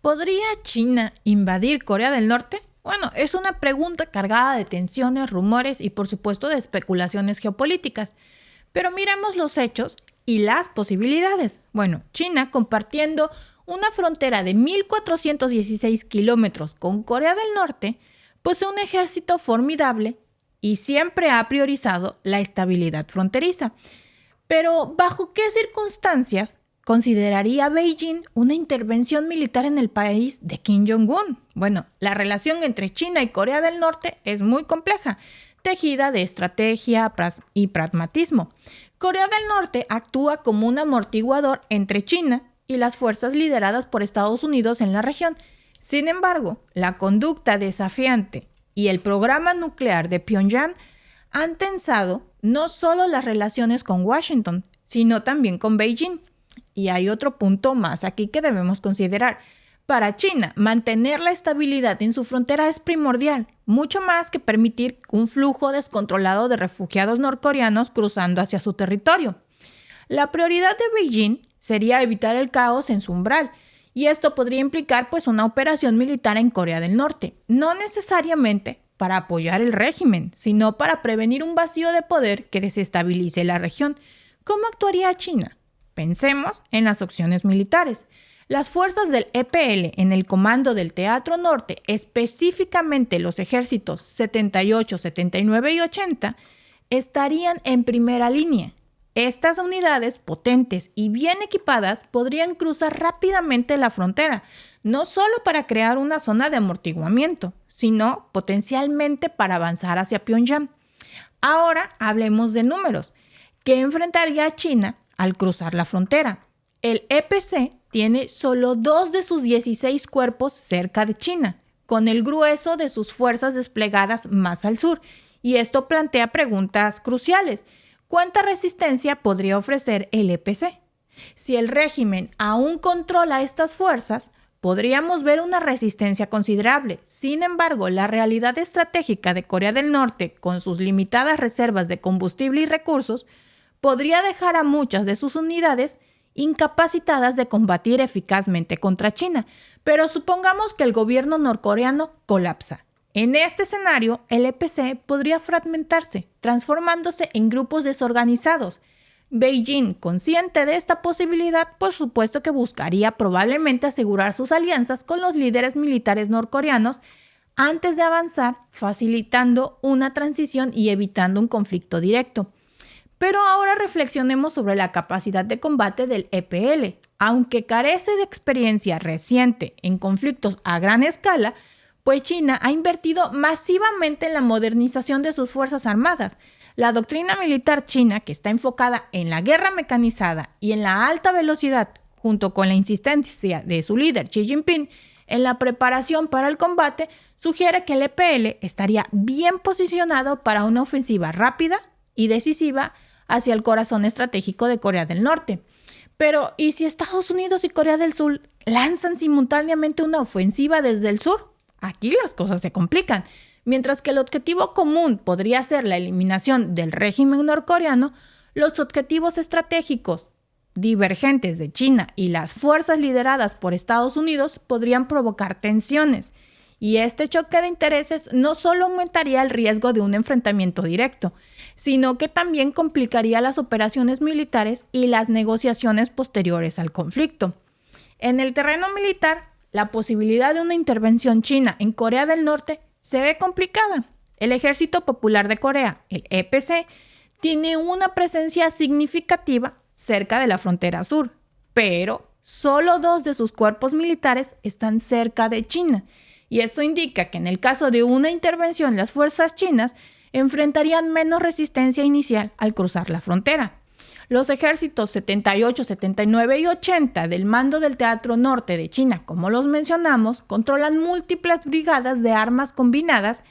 ¿Podría China invadir Corea del Norte? Bueno, es una pregunta cargada de tensiones, rumores y por supuesto de especulaciones geopolíticas. Pero miremos los hechos y las posibilidades. Bueno, China, compartiendo una frontera de 1.416 kilómetros con Corea del Norte, posee un ejército formidable y siempre ha priorizado la estabilidad fronteriza. Pero, ¿bajo qué circunstancias consideraría Beijing una intervención militar en el país de Kim Jong-un? Bueno, la relación entre China y Corea del Norte es muy compleja, tejida de estrategia y pragmatismo. Corea del Norte actúa como un amortiguador entre China y las fuerzas lideradas por Estados Unidos en la región. Sin embargo, la conducta desafiante y el programa nuclear de Pyongyang han tensado no solo las relaciones con Washington, sino también con Beijing. Y hay otro punto más aquí que debemos considerar. Para China, mantener la estabilidad en su frontera es primordial, mucho más que permitir un flujo descontrolado de refugiados norcoreanos cruzando hacia su territorio. La prioridad de Beijing sería evitar el caos en su umbral, y esto podría implicar una operación militar en Corea del Norte, no necesariamente para apoyar el régimen, sino para prevenir un vacío de poder que desestabilice la región. ¿Cómo actuaría China? Pensemos en las opciones militares. Las fuerzas del EPL en el comando del Teatro Norte, específicamente los ejércitos 78, 79 y 80, estarían en primera línea. Estas unidades potentes y bien equipadas podrían cruzar rápidamente la frontera, no solo para crear una zona de amortiguamiento, sino potencialmente para avanzar hacia Pyongyang. Ahora hablemos de números. ¿Qué enfrentaría China al cruzar la frontera? El EPC tiene solo 2 de sus 16 cuerpos cerca de China, con el grueso de sus fuerzas desplegadas más al sur, y esto plantea preguntas cruciales. ¿Cuánta resistencia podría ofrecer el EPC? Si el régimen aún controla estas fuerzas, podríamos ver una resistencia considerable. Sin embargo, la realidad estratégica de Corea del Norte, con sus limitadas reservas de combustible y recursos, podría dejar a muchas de sus unidades incapacitadas de combatir eficazmente contra China. Pero supongamos que el gobierno norcoreano colapsa. En este escenario, el EPC podría fragmentarse, transformándose en grupos desorganizados. Beijing, consciente de esta posibilidad, por supuesto que buscaría probablemente asegurar sus alianzas con los líderes militares norcoreanos antes de avanzar, facilitando una transición y evitando un conflicto directo. Pero ahora reflexionemos sobre la capacidad de combate del EPL. Aunque carece de experiencia reciente en conflictos a gran escala, pues China ha invertido masivamente en la modernización de sus fuerzas armadas. La doctrina militar china, que está enfocada en la guerra mecanizada y en la alta velocidad, junto con la insistencia de su líder Xi Jinping en la preparación para el combate, sugiere que el EPL estaría bien posicionado para una ofensiva rápida y decisiva hacia el corazón estratégico de Corea del Norte. Pero, ¿y si Estados Unidos y Corea del Sur lanzan simultáneamente una ofensiva desde el sur? Aquí las cosas se complican. Mientras que el objetivo común podría ser la eliminación del régimen norcoreano, los objetivos estratégicos divergentes de China y las fuerzas lideradas por Estados Unidos podrían provocar tensiones. Y este choque de intereses no solo aumentaría el riesgo de un enfrentamiento directo, sino que también complicaría las operaciones militares y las negociaciones posteriores al conflicto. En el terreno militar, la posibilidad de una intervención china en Corea del Norte se ve complicada. El Ejército Popular de Corea, el EPC, tiene una presencia significativa cerca de la frontera sur, pero solo 2 de sus cuerpos militares están cerca de China. Y esto indica que en el caso de una intervención, las fuerzas chinas enfrentarían menos resistencia inicial al cruzar la frontera. Los ejércitos 78, 79 y 80 del mando del Teatro Norte de China, como los mencionamos, controlan múltiples brigadas de armas combinadas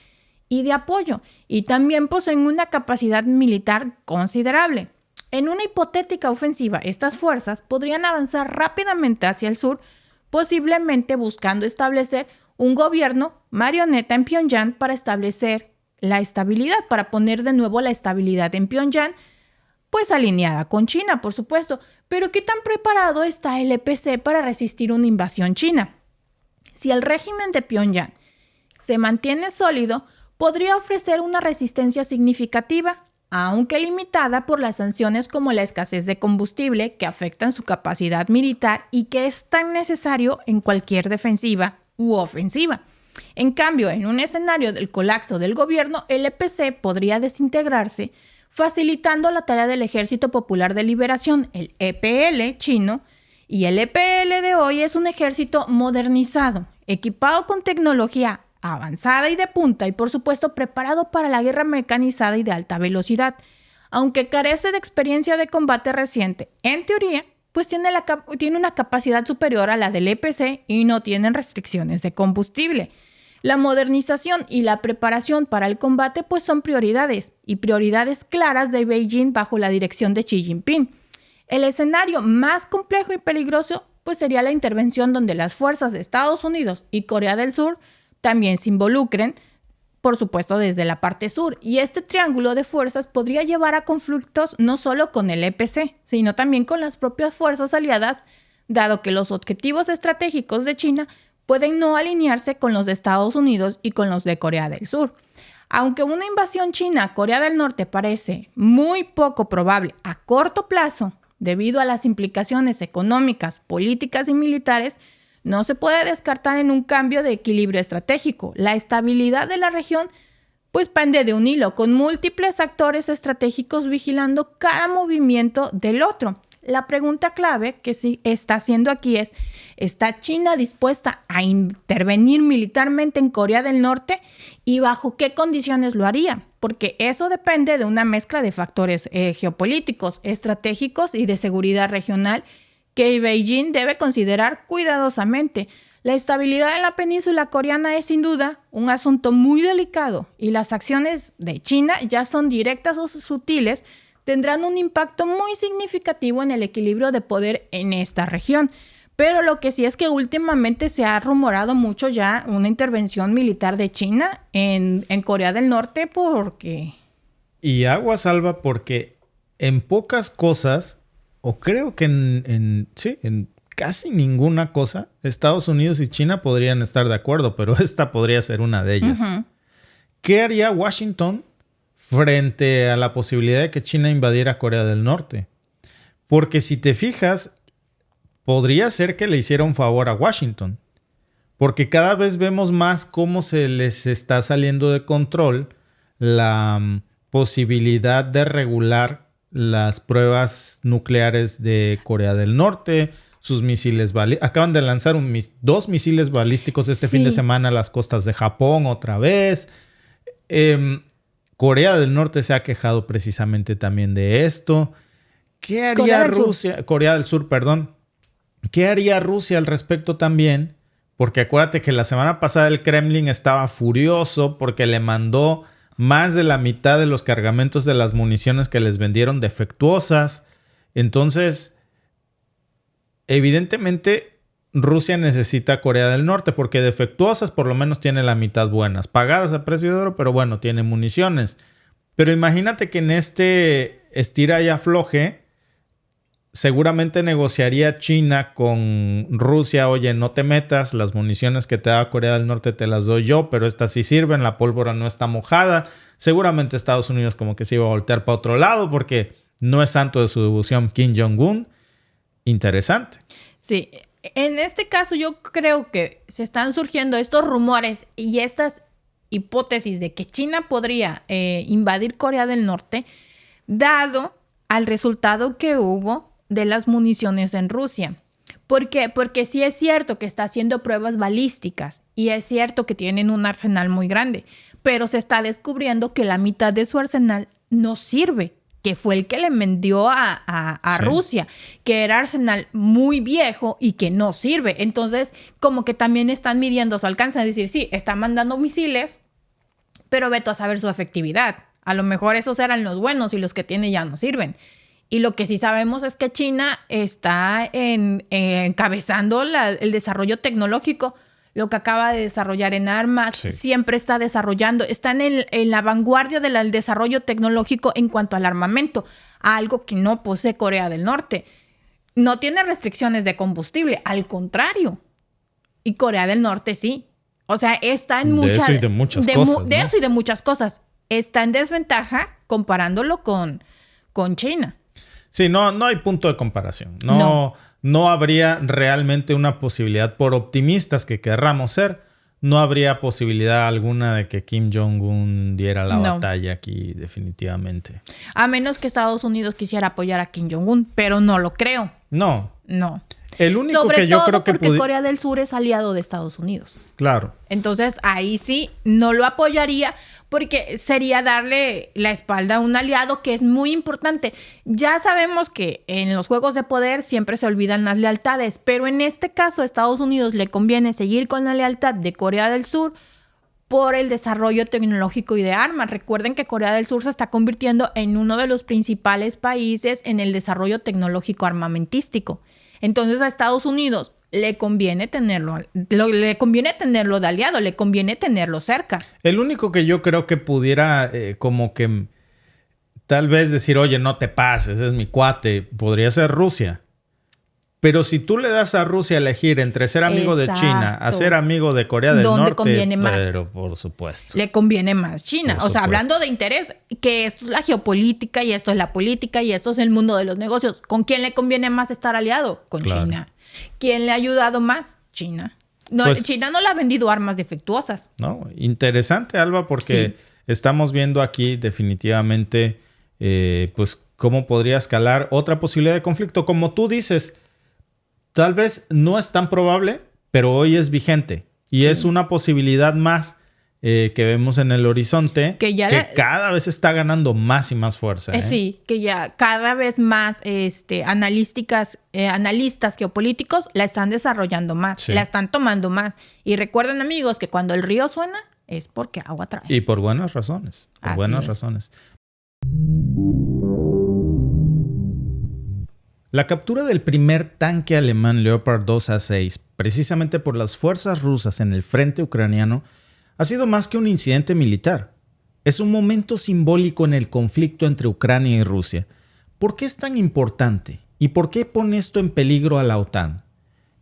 y de apoyo, y también poseen una capacidad militar considerable. En una hipotética ofensiva, estas fuerzas podrían avanzar rápidamente hacia el sur, posiblemente buscando establecer un gobierno marioneta en Pyongyang para establecer la estabilidad, para poner de nuevo la estabilidad en Pyongyang, pues alineada con China, por supuesto. Pero ¿qué tan preparado está el EPC para resistir una invasión china? Si el régimen de Pyongyang se mantiene sólido, podría ofrecer una resistencia significativa, aunque limitada por las sanciones como la escasez de combustible que afectan su capacidad militar y que es tan necesario en cualquier defensiva u ofensiva. En cambio, en un escenario del colapso del gobierno, el EPC podría desintegrarse, facilitando la tarea del Ejército Popular de Liberación, el EPL chino, y el EPL de hoy es un ejército modernizado, equipado con tecnología avanzada y de punta y por supuesto preparado para la guerra mecanizada y de alta velocidad. Aunque carece de experiencia de combate reciente, en teoría, pues tiene una capacidad superior a la del EPC y no tienen restricciones de combustible. La modernización y la preparación para el combate pues son prioridades y prioridades claras de Beijing bajo la dirección de Xi Jinping. El escenario más complejo y peligroso pues sería la intervención donde las fuerzas de Estados Unidos y Corea del Sur también se involucren, por supuesto desde la parte sur, y este triángulo de fuerzas podría llevar a conflictos no solo con el EPC, sino también con las propias fuerzas aliadas, dado que los objetivos estratégicos de China pueden no alinearse con los de Estados Unidos y con los de Corea del Sur. Aunque una invasión china a Corea del Norte parece muy poco probable a corto plazo, debido a las implicaciones económicas, políticas y militares, no se puede descartar en un cambio de equilibrio estratégico. La estabilidad de la región pues pende de un hilo, con múltiples actores estratégicos vigilando cada movimiento del otro. La pregunta clave que sí está haciendo aquí es, ¿está China dispuesta a intervenir militarmente en Corea del Norte y bajo qué condiciones lo haría? Porque eso depende de una mezcla de factores geopolíticos, estratégicos y de seguridad regional que Beijing debe considerar cuidadosamente. La estabilidad en la península coreana es sin duda un asunto muy delicado y las acciones de China, ya son directas o sutiles, tendrán un impacto muy significativo en el equilibrio de poder en esta región. Pero lo que sí es que últimamente se ha rumorado mucho ya una intervención militar de China en Corea del Norte porque... Y agua salva porque en pocas cosas, o creo que en casi ninguna cosa, Estados Unidos y China podrían estar de acuerdo, pero esta podría ser una de ellas. Uh-huh. ¿Qué haría Washington frente a la posibilidad de que China invadiera Corea del Norte? Porque si te fijas, podría ser que le hiciera un favor a Washington. Porque cada vez vemos más cómo se les está saliendo de control la posibilidad de regular las pruebas nucleares de Corea del Norte, sus misiles balísticos. Acaban de lanzar 2 misiles balísticos fin de semana a las costas de Japón otra vez. Corea del Norte se ha quejado precisamente también de esto. ¿Qué haría Rusia? Corea del Sur, perdón. ¿Qué haría Rusia al respecto también? Porque acuérdate que la semana pasada el Kremlin estaba furioso porque le mandó más de la mitad de los cargamentos de las municiones que les vendieron defectuosas. Entonces, evidentemente, Rusia necesita a Corea del Norte porque defectuosas por lo menos tiene la mitad buenas. Pagadas a precio de oro, pero bueno, tiene municiones. Pero imagínate que en este estira y afloje, seguramente negociaría China con Rusia. Oye, no te metas, las municiones que te da Corea del Norte te las doy yo, pero estas sí sirven, la pólvora no está mojada. Seguramente Estados Unidos como que se iba a voltear para otro lado porque no es santo de su devoción Kim Jong-un. Interesante. Sí, en este caso yo creo que se están surgiendo estos rumores y estas hipótesis de que China podría invadir Corea del Norte, dado al resultado que hubo de las municiones en Rusia. ¿Por qué? Porque sí es cierto que está haciendo pruebas balísticas y es cierto que tienen un arsenal muy grande, pero se está descubriendo que la mitad de su arsenal no sirve, que fue el que le vendió a Rusia, que era arsenal muy viejo y que no sirve. Entonces, como que también están midiendo su alcance, es decir, sí, está mandando misiles, pero vete a saber su efectividad. A lo mejor esos eran los buenos y los que tiene ya no sirven. Y lo que sí sabemos es que China está encabezando el desarrollo tecnológico, lo que acaba de desarrollar en armas, siempre está desarrollando, está en la vanguardia del desarrollo tecnológico en cuanto al armamento, algo que no posee Corea del Norte. No tiene restricciones de combustible, al contrario. Y Corea del Norte sí. O sea, está en muchas... De eso y de muchas cosas, de eso y de muchas cosas. Está en desventaja comparándolo con China. Sí, no hay punto de comparación. No habría realmente una posibilidad, por optimistas que querramos ser, no habría posibilidad alguna de que Kim Jong-un diera la batalla aquí, definitivamente. A menos que Estados Unidos quisiera apoyar a Kim Jong-un, pero no lo creo. No. El único Sobre que yo todo creo que porque Corea del Sur es aliado de Estados Unidos. Claro. Entonces, ahí sí no lo apoyaría porque sería darle la espalda a un aliado que es muy importante. Ya sabemos que en los juegos de poder siempre se olvidan las lealtades, pero en este caso a Estados Unidos le conviene seguir con la lealtad de Corea del Sur por el desarrollo tecnológico y de armas. Recuerden que Corea del Sur se está convirtiendo en uno de los principales países en el desarrollo tecnológico armamentístico. Entonces a Estados Unidos le conviene tenerlo de aliado, le conviene tenerlo cerca. El único que yo creo que pudiera como que tal vez decir, oye, no te pases, es mi cuate, podría ser Rusia. Pero si tú le das a Rusia a elegir entre ser amigo de China a ser amigo de Corea del Norte, conviene más. Pero por supuesto. Le conviene más China. O sea, hablando de interés, que esto es la geopolítica y esto es la política y esto es el mundo de los negocios. ¿Con quién le conviene más estar aliado? Con China. ¿Quién le ha ayudado más? China. China no le ha vendido armas defectuosas. No, interesante, Alba, porque estamos viendo aquí definitivamente pues cómo podría escalar otra posibilidad de conflicto. Como tú dices, tal vez no es tan probable, pero hoy es vigente. Y es una posibilidad más que vemos en el horizonte que cada vez está ganando más y más fuerza. Sí, que ya cada vez más analistas geopolíticos la están desarrollando más, la están tomando más. Y recuerden, amigos, que cuando el río suena es porque agua trae. Y por buenas razones. Por buenas razones. La captura del primer tanque alemán Leopard 2A6, precisamente por las fuerzas rusas en el frente ucraniano, ha sido más que un incidente militar. Es un momento simbólico en el conflicto entre Ucrania y Rusia. ¿Por qué es tan importante? ¿Y por qué pone esto en peligro a la OTAN?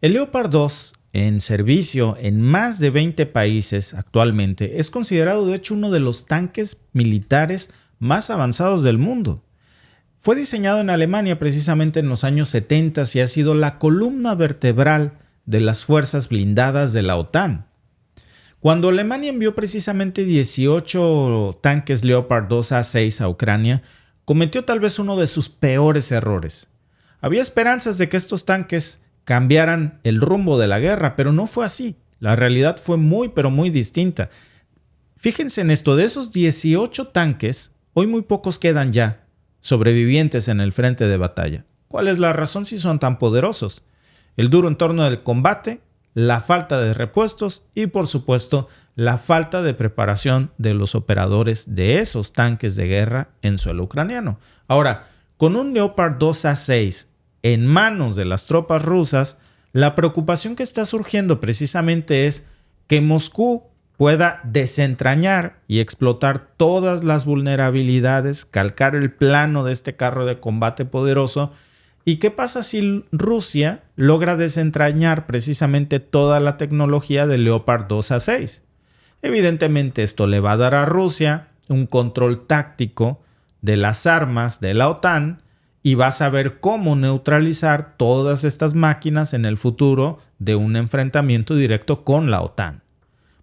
El Leopard 2, en servicio en más de 20 países actualmente, es considerado de hecho uno de los tanques militares más avanzados del mundo. Fue diseñado en Alemania precisamente en los años 70 y ha sido la columna vertebral de las fuerzas blindadas de la OTAN. Cuando Alemania envió precisamente 18 tanques Leopard 2A6 a Ucrania, cometió tal vez uno de sus peores errores. Había esperanzas de que estos tanques cambiaran el rumbo de la guerra, pero no fue así. La realidad fue muy, pero muy distinta. Fíjense en esto, de esos 18 tanques, hoy muy pocos quedan ya sobrevivientes en el frente de batalla. ¿Cuál es la razón si son tan poderosos? El duro entorno del combate, la falta de repuestos y, por supuesto, la falta de preparación de los operadores de esos tanques de guerra en suelo ucraniano. Ahora, con un Leopard 2A6 en manos de las tropas rusas, la preocupación que está surgiendo precisamente es que Moscú pueda desentrañar y explotar todas las vulnerabilidades, calcar el plano de este carro de combate poderoso. ¿Y qué pasa si Rusia logra desentrañar precisamente toda la tecnología del Leopard 2A6? Evidentemente esto le va a dar a Rusia un control táctico de las armas de la OTAN y va a saber cómo neutralizar todas estas máquinas en el futuro de un enfrentamiento directo con la OTAN.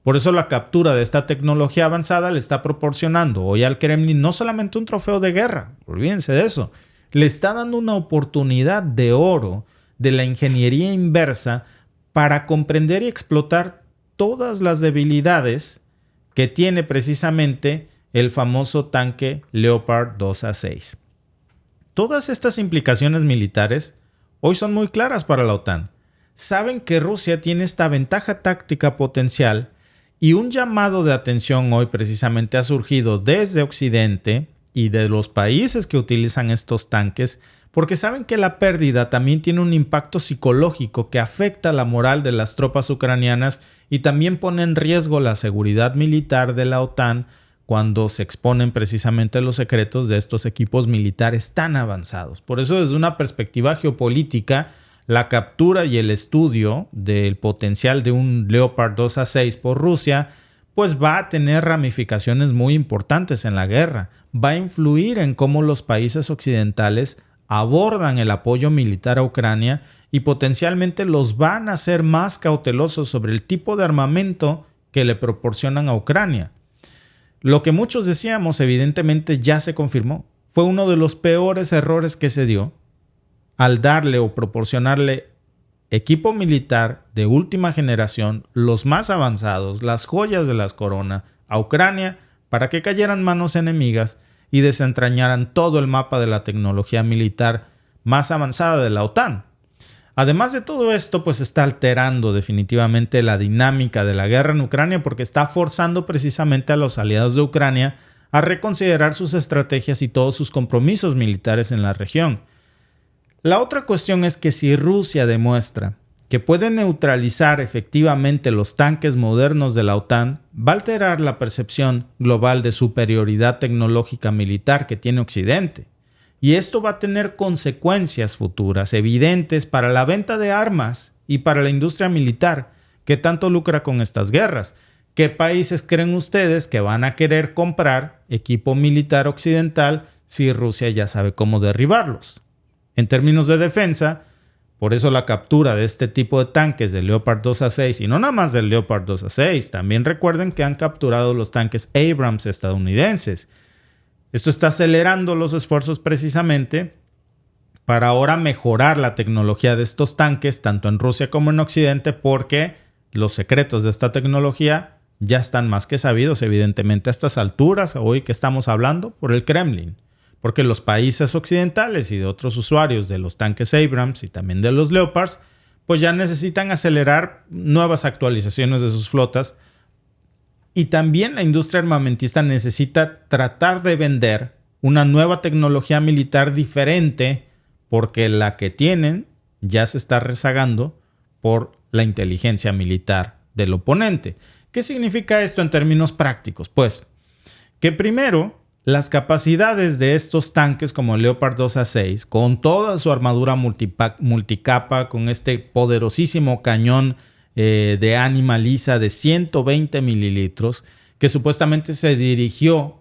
Por eso la captura de esta tecnología avanzada le está proporcionando hoy al Kremlin no solamente un trofeo de guerra, olvídense de eso, le está dando una oportunidad de oro de la ingeniería inversa para comprender y explotar todas las debilidades que tiene precisamente el famoso tanque Leopard 2A6. Todas estas implicaciones militares hoy son muy claras para la OTAN. Saben que Rusia tiene esta ventaja táctica potencial y un llamado de atención hoy precisamente ha surgido desde Occidente y de los países que utilizan estos tanques porque saben que la pérdida también tiene un impacto psicológico que afecta la moral de las tropas ucranianas y también pone en riesgo la seguridad militar de la OTAN cuando se exponen precisamente los secretos de estos equipos militares tan avanzados. Por eso, desde una perspectiva geopolítica, la captura y el estudio del potencial de un Leopard 2A6 por Rusia pues va a tener ramificaciones muy importantes en la guerra. Va a influir en cómo los países occidentales abordan el apoyo militar a Ucrania y potencialmente los van a hacer más cautelosos sobre el tipo de armamento que le proporcionan a Ucrania. Lo que muchos decíamos, evidentemente, ya se confirmó. Fue uno de los peores errores que se dio al darle o proporcionarle equipo militar de última generación, los más avanzados, las joyas de la corona, a Ucrania para que cayeran manos enemigas y desentrañaran todo el mapa de la tecnología militar más avanzada de la OTAN. Además de todo esto, pues está alterando definitivamente la dinámica de la guerra en Ucrania porque está forzando precisamente a los aliados de Ucrania a reconsiderar sus estrategias y todos sus compromisos militares en la región. La otra cuestión es que si Rusia demuestra que puede neutralizar efectivamente los tanques modernos de la OTAN, va a alterar la percepción global de superioridad tecnológica militar que tiene Occidente. Y esto va a tener consecuencias futuras evidentes para la venta de armas y para la industria militar que tanto lucra con estas guerras. ¿Qué países creen ustedes que van a querer comprar equipo militar occidental si Rusia ya sabe cómo derribarlos? En términos de defensa, por eso la captura de este tipo de tanques del Leopard 2A6, y no nada más del Leopard 2A6, también recuerden que han capturado los tanques Abrams estadounidenses. Esto está acelerando los esfuerzos precisamente para ahora mejorar la tecnología de estos tanques, tanto en Rusia como en Occidente, porque los secretos de esta tecnología ya están más que sabidos, evidentemente, a estas alturas, hoy que estamos hablando, por el Kremlin. Porque los países occidentales y de otros usuarios de los tanques Abrams y también de los Leopards, pues ya necesitan acelerar nuevas actualizaciones de sus flotas. Y también la industria armamentista necesita tratar de vender una nueva tecnología militar diferente porque la que tienen ya se está rezagando por la inteligencia militar del oponente. ¿Qué significa esto en términos prácticos? Pues que primero, las capacidades de estos tanques como el Leopard 2A6, con toda su armadura multicapa, con este poderosísimo cañón de ánima lisa de 120 mililitros, que supuestamente se dirigió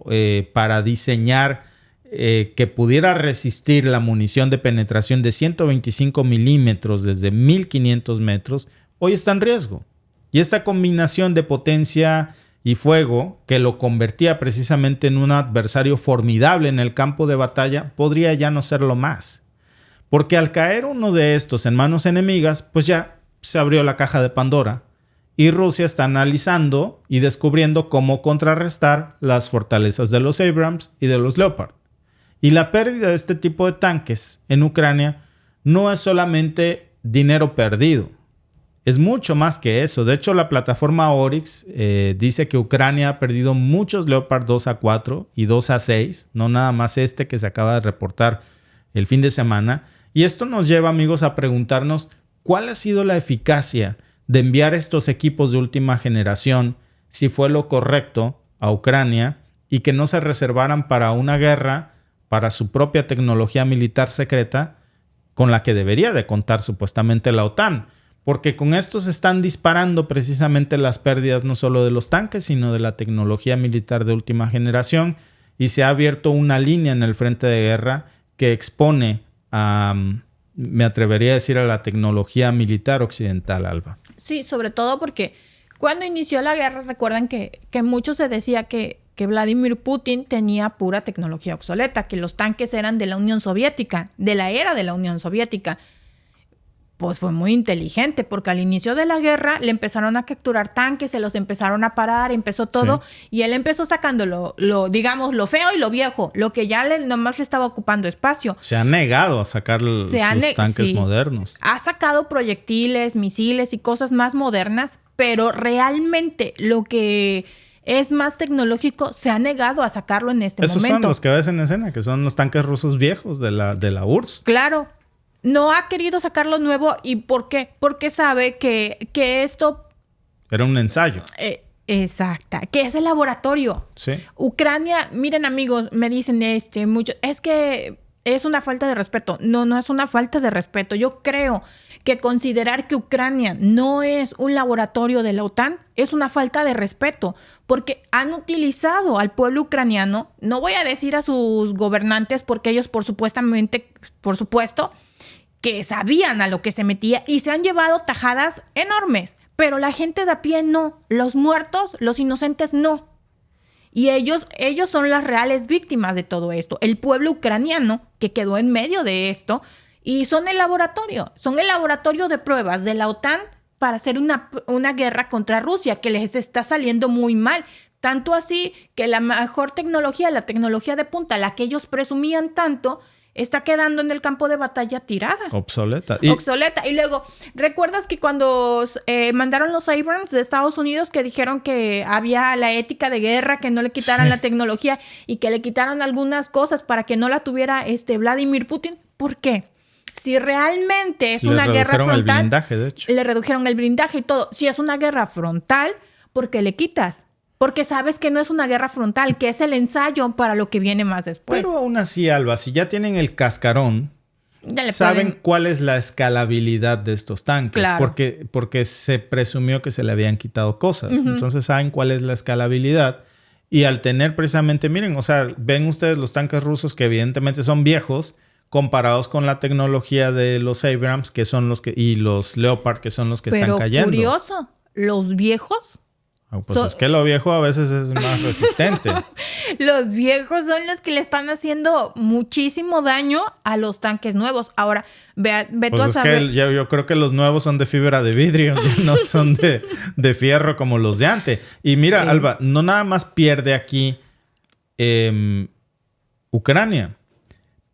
para diseñar que pudiera resistir la munición de penetración de 125 milímetros desde 1500 metros, hoy está en riesgo. Y esta combinación de potencia y fuego, que lo convertía precisamente en un adversario formidable en el campo de batalla, podría ya no serlo más. Porque al caer uno de estos en manos enemigas, pues ya se abrió la caja de Pandora y Rusia está analizando y descubriendo cómo contrarrestar las fortalezas de los Abrams y de los Leopard. Y la pérdida de este tipo de tanques en Ucrania no es solamente dinero perdido. Es mucho más que eso. De hecho, la plataforma Oryx dice que Ucrania ha perdido muchos Leopard 2A4 y 2A6, no nada más este que se acaba de reportar el fin de semana. Y esto nos lleva, amigos, a preguntarnos cuál ha sido la eficacia de enviar estos equipos de última generación, si fue lo correcto a Ucrania y que no se reservaran para una guerra, para su propia tecnología militar secreta con la que debería de contar supuestamente la OTAN. Porque con esto se están disparando precisamente las pérdidas no solo de los tanques, sino de la tecnología militar de última generación, y se ha abierto una línea en el frente de guerra que expone a, me atrevería a decir, a la tecnología militar occidental, Alba. Sí, sobre todo porque cuando inició la guerra, recuerdan que mucho se decía que Vladimir Putin tenía pura tecnología obsoleta, que los tanques eran de la Unión Soviética, de la era de la Unión Soviética. Pues fue muy inteligente, porque al inicio de la guerra le empezaron a capturar tanques, se los empezaron a parar, empezó todo, sí. Y él empezó sacando digamos, lo feo y lo viejo, lo que ya nomás le estaba ocupando espacio. Se ha negado a sacar sus tanques modernos. Ha sacado proyectiles, misiles y cosas más modernas, pero realmente lo que es más tecnológico, se ha negado a sacarlo en este Esos momento. son los que ves en escena, que son los tanques rusos viejos de la URSS. Claro. No ha querido sacarlo nuevo. ¿Y por qué? Porque sabe que esto... Era un ensayo. Exacta. Que es el laboratorio. Sí. Ucrania, miren amigos, me dicen mucho, es que es una falta de respeto. No, no es una falta de respeto. Yo creo que considerar que Ucrania no es un laboratorio de la OTAN es una falta de respeto, porque han utilizado al pueblo ucraniano, no voy a decir a sus gobernantes, porque ellos por supuesto, que sabían a lo que se metía y se han llevado tajadas enormes, pero la gente de a pie no, los muertos, los inocentes no. Y ellos son las reales víctimas de todo esto. El pueblo ucraniano que quedó en medio de esto y son el laboratorio de pruebas de la OTAN para hacer una guerra contra Rusia que les está saliendo muy mal. Tanto así que la mejor tecnología, la tecnología de punta, la que ellos presumían tanto, está quedando en el campo de batalla tirada. Obsoleta. Y luego, ¿recuerdas que cuando mandaron los Abrams de Estados Unidos que dijeron que había la ética de guerra, que no le quitaran la tecnología y que le quitaran algunas cosas para que no la tuviera Vladimir Putin? ¿Por qué? Si realmente es una guerra frontal... el blindaje, de hecho. Le redujeron el blindaje y todo. Si es una guerra frontal, ¿por qué le quitas? Porque sabes que no es una guerra frontal, que es el ensayo para lo que viene más después. Pero aún así, Alba, si ya tienen el cascarón, saben cuál es la escalabilidad de estos tanques. Claro. Porque se presumió que se le habían quitado cosas. Entonces saben cuál es la escalabilidad. Y al tener precisamente, miren, o sea, ven ustedes los tanques rusos que evidentemente son viejos comparados con la tecnología de los Abrams, que son y los Leopard, que son los que están cayendo. Pero curioso, los viejos... Pues es que lo viejo a veces es más resistente. Los viejos son los que le están haciendo muchísimo daño a los tanques nuevos. Ahora, ve tú a saber... Que yo creo que los nuevos son de fibra de vidrio, no son de fierro como los de antes. Y mira, sí. Alba, no nada más pierde aquí Ucrania.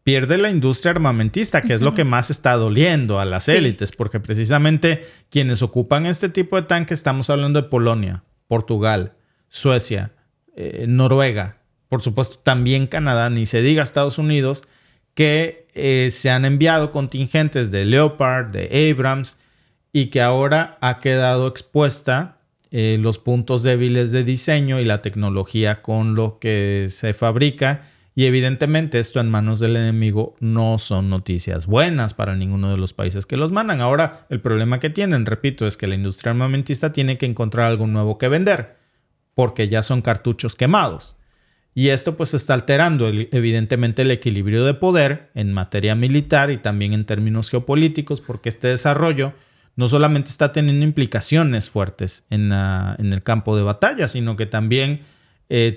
Pierde la industria armamentista, que es lo que más está doliendo a las élites, porque precisamente quienes ocupan este tipo de tanques, estamos hablando de Polonia, Portugal, Suecia, Noruega, por supuesto también Canadá, ni se diga Estados Unidos, que se han enviado contingentes de Leopard, de Abrams, y que ahora ha quedado expuesta los puntos débiles de diseño y la tecnología con lo que se fabrica. Y evidentemente esto en manos del enemigo no son noticias buenas para ninguno de los países que los mandan. Ahora, el problema que tienen, repito, es que la industria armamentista tiene que encontrar algo nuevo que vender, porque ya son cartuchos quemados. Y esto pues está alterando evidentemente el equilibrio de poder en materia militar y también en términos geopolíticos, porque este desarrollo no solamente está teniendo implicaciones fuertes en el campo de batalla, sino que también...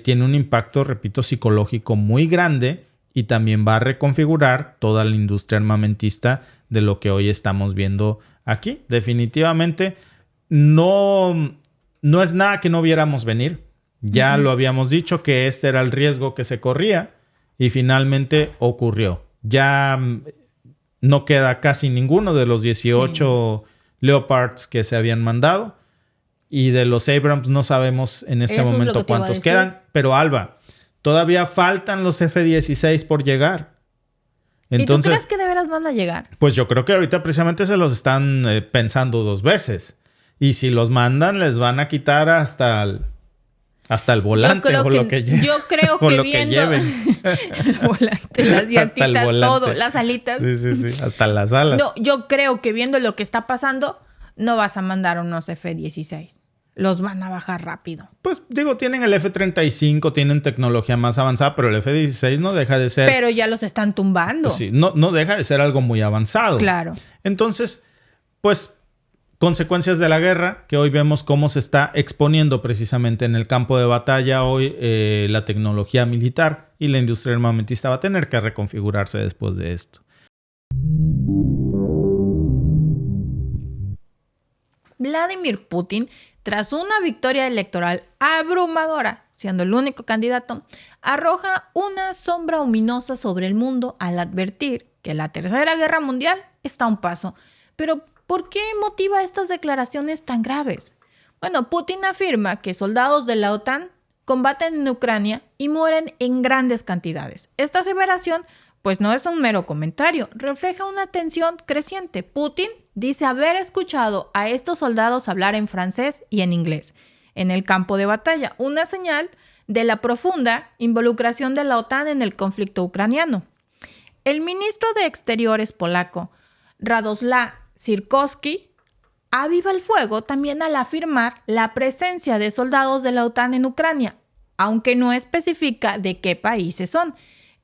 tiene un impacto, repito, psicológico muy grande y también va a reconfigurar toda la industria armamentista de lo que hoy estamos viendo aquí. Definitivamente no es nada que no viéramos venir. Ya lo habíamos dicho que este era el riesgo que se corría y finalmente ocurrió. Ya no queda casi ninguno de los 18 Leopards que se habían mandado. Y de los Abrams no sabemos en este momento cuántos quedan. Pero Alba, todavía faltan los F-16 por llegar. Entonces, ¿y tú crees que de veras van a llegar? Pues yo creo que ahorita precisamente se los están pensando dos veces. Y si los mandan, les van a quitar hasta el volante o lo que lleven. Yo creo que viendo el volante, las llantitas, todo, las alitas. Sí, hasta las alas. No, yo creo que viendo lo que está pasando, no vas a mandar unos F-16. Los van a bajar rápido. Pues digo, tienen el F-35, tienen tecnología más avanzada, pero el F-16 no deja de ser... Pero ya los están tumbando. Pues sí, no deja de ser algo muy avanzado. Claro. Entonces, pues, consecuencias de la guerra, que hoy vemos cómo se está exponiendo precisamente en el campo de batalla. Hoy la tecnología militar y la industria armamentista va a tener que reconfigurarse después de esto. Vladimir Putin, tras una victoria electoral abrumadora, siendo el único candidato, arroja una sombra ominosa sobre el mundo al advertir que la Tercera Guerra Mundial está a un paso. Pero, ¿por qué motiva estas declaraciones tan graves? Bueno, Putin afirma que soldados de la OTAN combaten en Ucrania y mueren en grandes cantidades. Esta aseveración pues no es un mero comentario, refleja una tensión creciente. Putin dice haber escuchado a estos soldados hablar en francés y en inglés en el campo de batalla, una señal de la profunda involucración de la OTAN en el conflicto ucraniano. El ministro de Exteriores polaco, Radoslaw Sikorski, aviva el fuego también al afirmar la presencia de soldados de la OTAN en Ucrania, aunque no especifica de qué países son.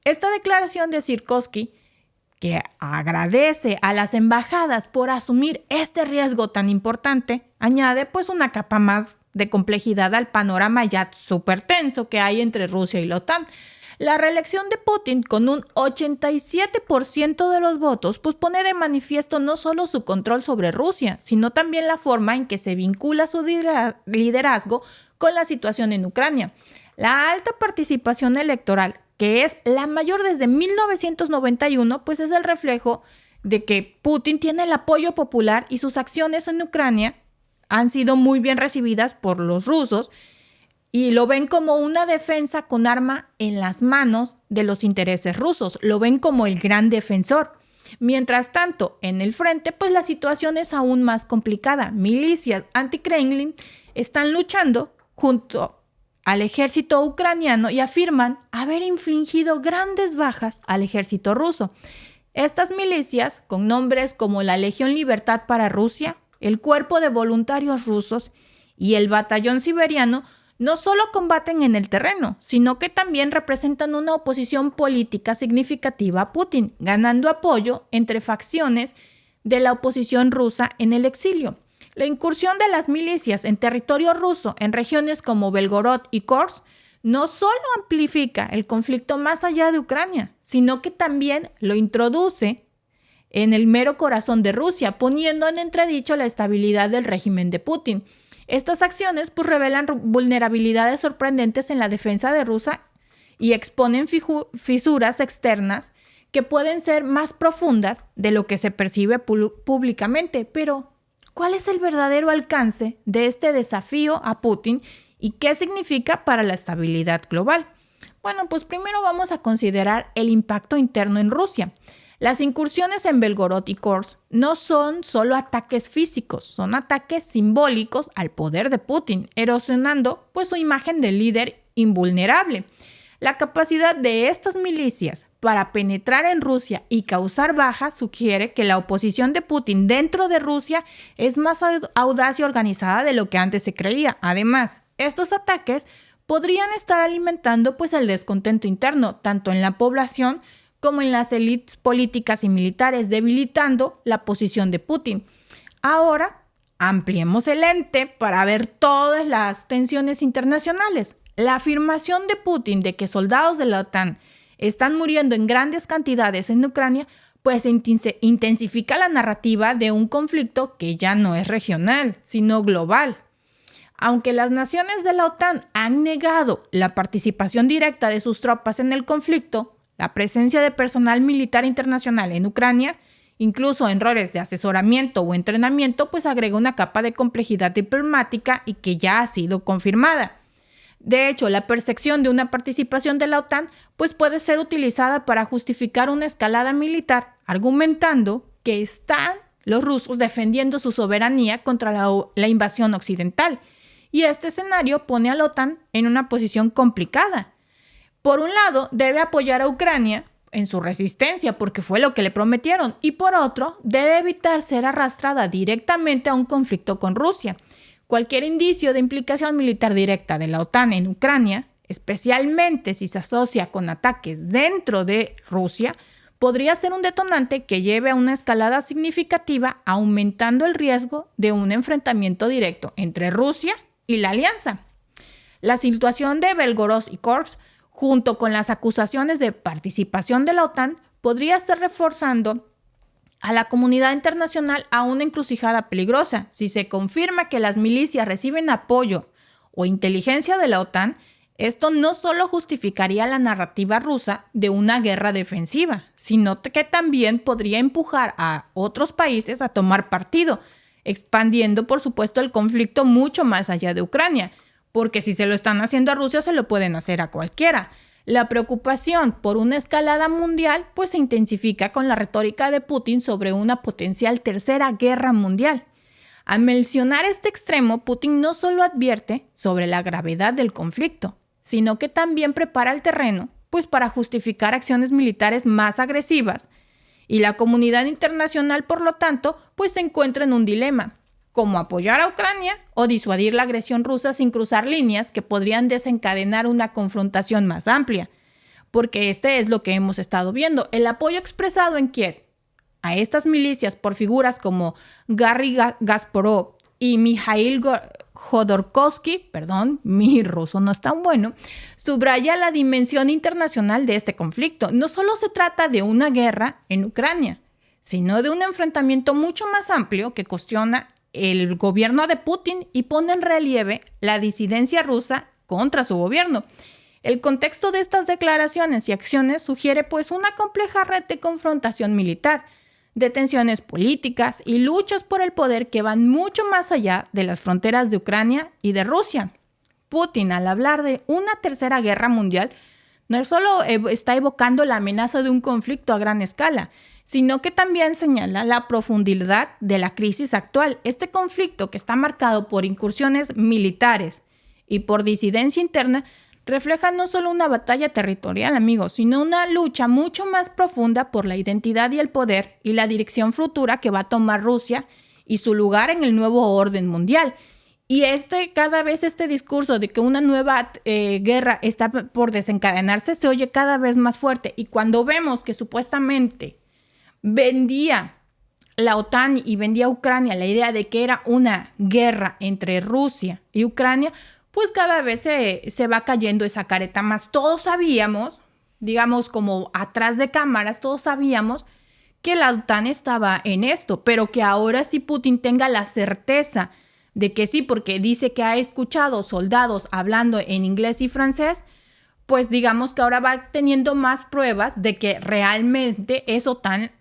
Esta declaración de Sikorski, que agradece a las embajadas por asumir este riesgo tan importante, añade pues una capa más de complejidad al panorama ya súper tenso que hay entre Rusia y la OTAN. La reelección de Putin con un 87% de los votos pues pone de manifiesto no solo su control sobre Rusia, sino también la forma en que se vincula su liderazgo con la situación en Ucrania. La alta participación electoral, que es la mayor desde 1991, pues es el reflejo de que Putin tiene el apoyo popular y sus acciones en Ucrania han sido muy bien recibidas por los rusos y lo ven como una defensa con arma en las manos de los intereses rusos, lo ven como el gran defensor. Mientras tanto, en el frente, pues la situación es aún más complicada. Milicias anti-Kremlin están luchando junto al ejército ucraniano y afirman haber infligido grandes bajas al ejército ruso. Estas milicias, con nombres como la Legión Libertad para Rusia, el Cuerpo de Voluntarios Rusos y el Batallón Siberiano, no solo combaten en el terreno, sino que también representan una oposición política significativa a Putin, ganando apoyo entre facciones de la oposición rusa en el exilio. La incursión de las milicias en territorio ruso en regiones como Belgorod y Kursk no solo amplifica el conflicto más allá de Ucrania, sino que también lo introduce en el mero corazón de Rusia, poniendo en entredicho la estabilidad del régimen de Putin. Estas acciones pues revelan vulnerabilidades sorprendentes en la defensa de Rusia y exponen fisuras externas que pueden ser más profundas de lo que se percibe públicamente. Pero, ¿cuál es el verdadero alcance de este desafío a Putin y qué significa para la estabilidad global? Bueno, pues primero vamos a considerar el impacto interno en Rusia. Las incursiones en Belgorod y Kursk no son solo ataques físicos, son ataques simbólicos al poder de Putin, erosionando pues su imagen de líder invulnerable. La capacidad de estas milicias para penetrar en Rusia y causar bajas sugiere que la oposición de Putin dentro de Rusia es más audaz y organizada de lo que antes se creía. Además, estos ataques podrían estar alimentando pues el descontento interno, tanto en la población como en las élites políticas y militares, debilitando la posición de Putin. Ahora, ampliemos el lente para ver todas las tensiones internacionales. La afirmación de Putin de que soldados de la OTAN están muriendo en grandes cantidades en Ucrania, pues intensifica la narrativa de un conflicto que ya no es regional, sino global. Aunque las naciones de la OTAN han negado la participación directa de sus tropas en el conflicto, la presencia de personal militar internacional en Ucrania, incluso en roles de asesoramiento o entrenamiento, pues agrega una capa de complejidad diplomática y que ya ha sido confirmada. De hecho, la percepción de una participación de la OTAN pues puede ser utilizada para justificar una escalada militar, argumentando que están los rusos defendiendo su soberanía contra la invasión occidental. Y este escenario pone a la OTAN en una posición complicada. Por un lado, debe apoyar a Ucrania en su resistencia porque fue lo que le prometieron, y por otro, debe evitar ser arrastrada directamente a un conflicto con Rusia. Cualquier indicio de implicación militar directa de la OTAN en Ucrania, especialmente si se asocia con ataques dentro de Rusia, podría ser un detonante que lleve a una escalada significativa, aumentando el riesgo de un enfrentamiento directo entre Rusia y la alianza. La situación de Belgorod y Kursk, junto con las acusaciones de participación de la OTAN, podría estar reforzando a la comunidad internacional a una encrucijada peligrosa. Si se confirma que las milicias reciben apoyo o inteligencia de la OTAN, esto no solo justificaría la narrativa rusa de una guerra defensiva, sino que también podría empujar a otros países a tomar partido, expandiendo, por supuesto, el conflicto mucho más allá de Ucrania. porque si se lo están haciendo a Rusia, se lo pueden hacer a cualquiera. La preocupación por una escalada mundial pues se intensifica con la retórica de Putin sobre una potencial tercera guerra mundial. Al mencionar este extremo, Putin no solo advierte sobre la gravedad del conflicto, sino que también prepara el terreno pues para justificar acciones militares más agresivas. Y la comunidad internacional, por lo tanto, pues se encuentra en un dilema: cómo apoyar a Ucrania o disuadir la agresión rusa sin cruzar líneas que podrían desencadenar una confrontación más amplia. Porque este es lo que hemos estado viendo. El apoyo expresado en Kiev a estas milicias por figuras como Garry Kasparov y Mikhail Jodorkovsky, mi ruso no es tan bueno, subraya la dimensión internacional de este conflicto. No solo se trata de una guerra en Ucrania, sino de un enfrentamiento mucho más amplio que cuestiona el gobierno de Putin y pone en relieve la disidencia rusa contra su gobierno. El contexto de estas declaraciones y acciones sugiere pues una compleja red de confrontación militar, de tensiones políticas y luchas por el poder que van mucho más allá de las fronteras de Ucrania y de Rusia. Putin, al hablar de una tercera guerra mundial, no solo está evocando la amenaza de un conflicto a gran escala, sino que también señala la profundidad de la crisis actual. Este conflicto, que está marcado por incursiones militares y por disidencia interna, refleja no solo una batalla territorial, amigos, sino una lucha mucho más profunda por la identidad y el poder y la dirección futura que va a tomar Rusia y su lugar en el nuevo orden mundial. Y cada vez este discurso de que una nueva guerra está por desencadenarse se oye cada vez más fuerte. Y cuando vemos que supuestamente vendía la OTAN y vendía a Ucrania la idea de que era una guerra entre Rusia y Ucrania, pues cada vez se va cayendo esa careta más. Todos sabíamos, digamos como atrás de cámaras, todos sabíamos que la OTAN estaba en esto, pero que ahora sí Putin tenga la certeza de que sí, porque dice que ha escuchado soldados hablando en inglés y francés, pues digamos que ahora va teniendo más pruebas de que realmente es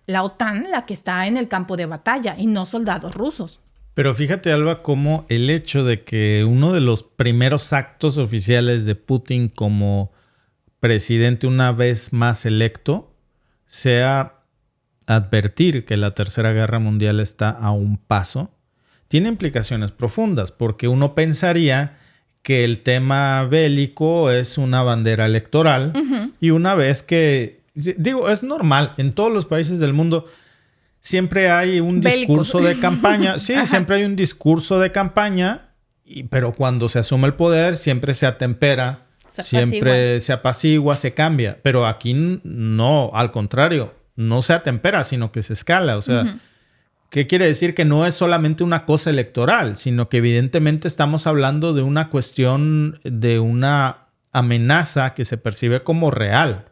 la OTAN la que está en el campo de batalla y no soldados rusos. Pero fíjate, Alba, cómo el hecho de que uno de los primeros actos oficiales de Putin como presidente una vez más electo sea advertir que la Tercera Guerra Mundial está a un paso, tiene implicaciones profundas, porque uno pensaría que el tema bélico es una bandera electoral, y una vez que, digo, es normal, en todos los países del mundo siempre hay un discurso de campaña. Sí, siempre hay un discurso de campaña, pero cuando se asume el poder siempre se atempera, siempre se apacigua, se cambia. Pero aquí no, al contrario, no se atempera, sino que se escala. O sea, ¿qué quiere decir? Que no es solamente una cosa electoral, sino que evidentemente estamos hablando de una cuestión, de una amenaza que se percibe como real,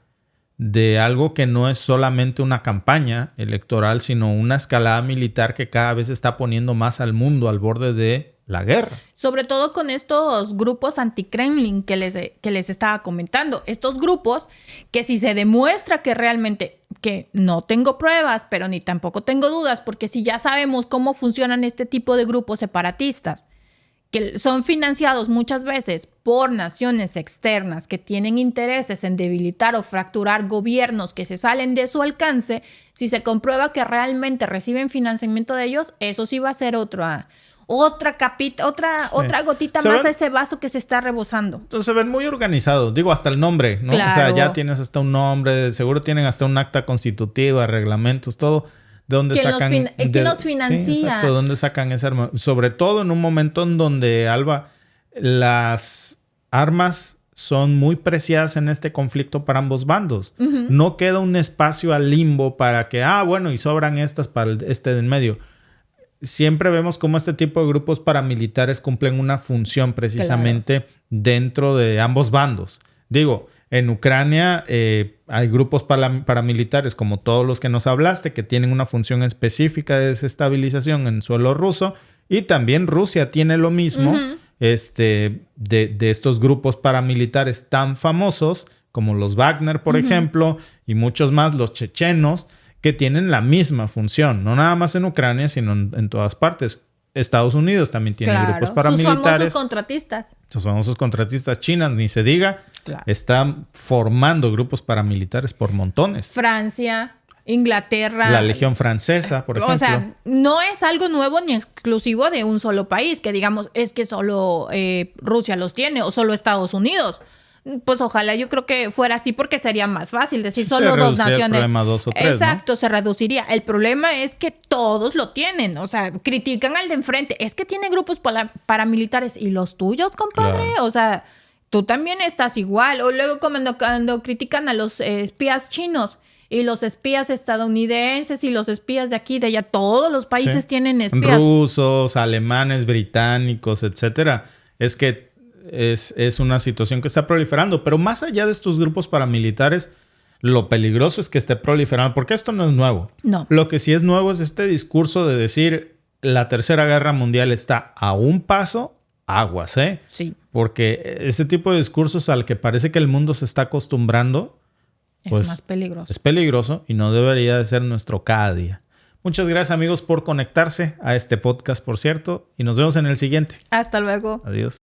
de algo que no es solamente una campaña electoral, sino una escalada militar que cada vez está poniendo más al mundo al borde de la guerra. Sobre todo con estos grupos anti-Kremlin que les estaba comentando. Estos grupos que si se demuestra que realmente, que no tengo pruebas, pero ni tampoco tengo dudas, porque si ya sabemos cómo funcionan este tipo de grupos separatistas, que son financiados muchas veces por naciones externas que tienen intereses en debilitar o fracturar gobiernos que se salen de su alcance, si se comprueba que realmente reciben financiamiento de ellos, eso sí va a ser otra gotita más a ese vaso que se está rebosando. Entonces se ven muy organizados. Digo, hasta el nombre, ¿no? Claro. O sea, ya tienes hasta un nombre, seguro tienen hasta un acta constitutiva, reglamentos, todo. ¿De dónde sacan? ¿Quién los financia? Sí, exacto. ¿De dónde sacan ese arma? Sobre todo en un momento en donde, Alba, las armas son muy preciadas en este conflicto para ambos bandos. No queda un espacio al limbo para que, y sobran estas para este de en medio. Siempre vemos cómo este tipo de grupos paramilitares cumplen una función precisamente dentro de ambos bandos. Digo, en Ucrania hay grupos paramilitares como todos los que nos hablaste que tienen una función específica de desestabilización en suelo ruso, y también Rusia tiene lo mismo de estos grupos paramilitares tan famosos como los Wagner, por ejemplo, y muchos más, los chechenos, que tienen la misma función, no nada más en Ucrania, sino en todas partes. Estados Unidos también tiene grupos paramilitares. Sus famosos contratistas. Los famosos contratistas chinos, ni se diga, Claro. están formando grupos paramilitares por montones. Francia, Inglaterra. La Legión Francesa, por ejemplo. O sea, no es algo nuevo ni exclusivo de un solo país, que digamos, es que solo Rusia los tiene o solo Estados Unidos. Pues ojalá, yo creo que fuera así porque sería más fácil decir Sí, solo se dos reduciría el naciones. problema a 2 o 3, Exacto, se reduciría. El problema es que todos lo tienen. O sea, critican al de enfrente. Es que tiene grupos paramilitares. ¿Y los tuyos, compadre? Claro. O sea, tú también estás igual. O luego cuando critican a los espías chinos y los espías estadounidenses y los espías de aquí, de allá, todos los países Sí. tienen espías. Rusos, alemanes, británicos, etcétera. Es que es una situación que está proliferando. Pero más allá de estos grupos paramilitares, lo peligroso es que esté proliferando. Porque esto no es nuevo. No. Lo que sí es nuevo es este discurso de decir la Tercera Guerra Mundial está a un paso, aguas, ¿eh? Sí. Porque ese tipo de discursos al que parece que el mundo se está acostumbrando, pues es más peligroso. es peligroso y no debería de ser nuestro cada día. Muchas gracias, amigos, por conectarse a este podcast, por cierto. Y nos vemos en el siguiente. Hasta luego. Adiós.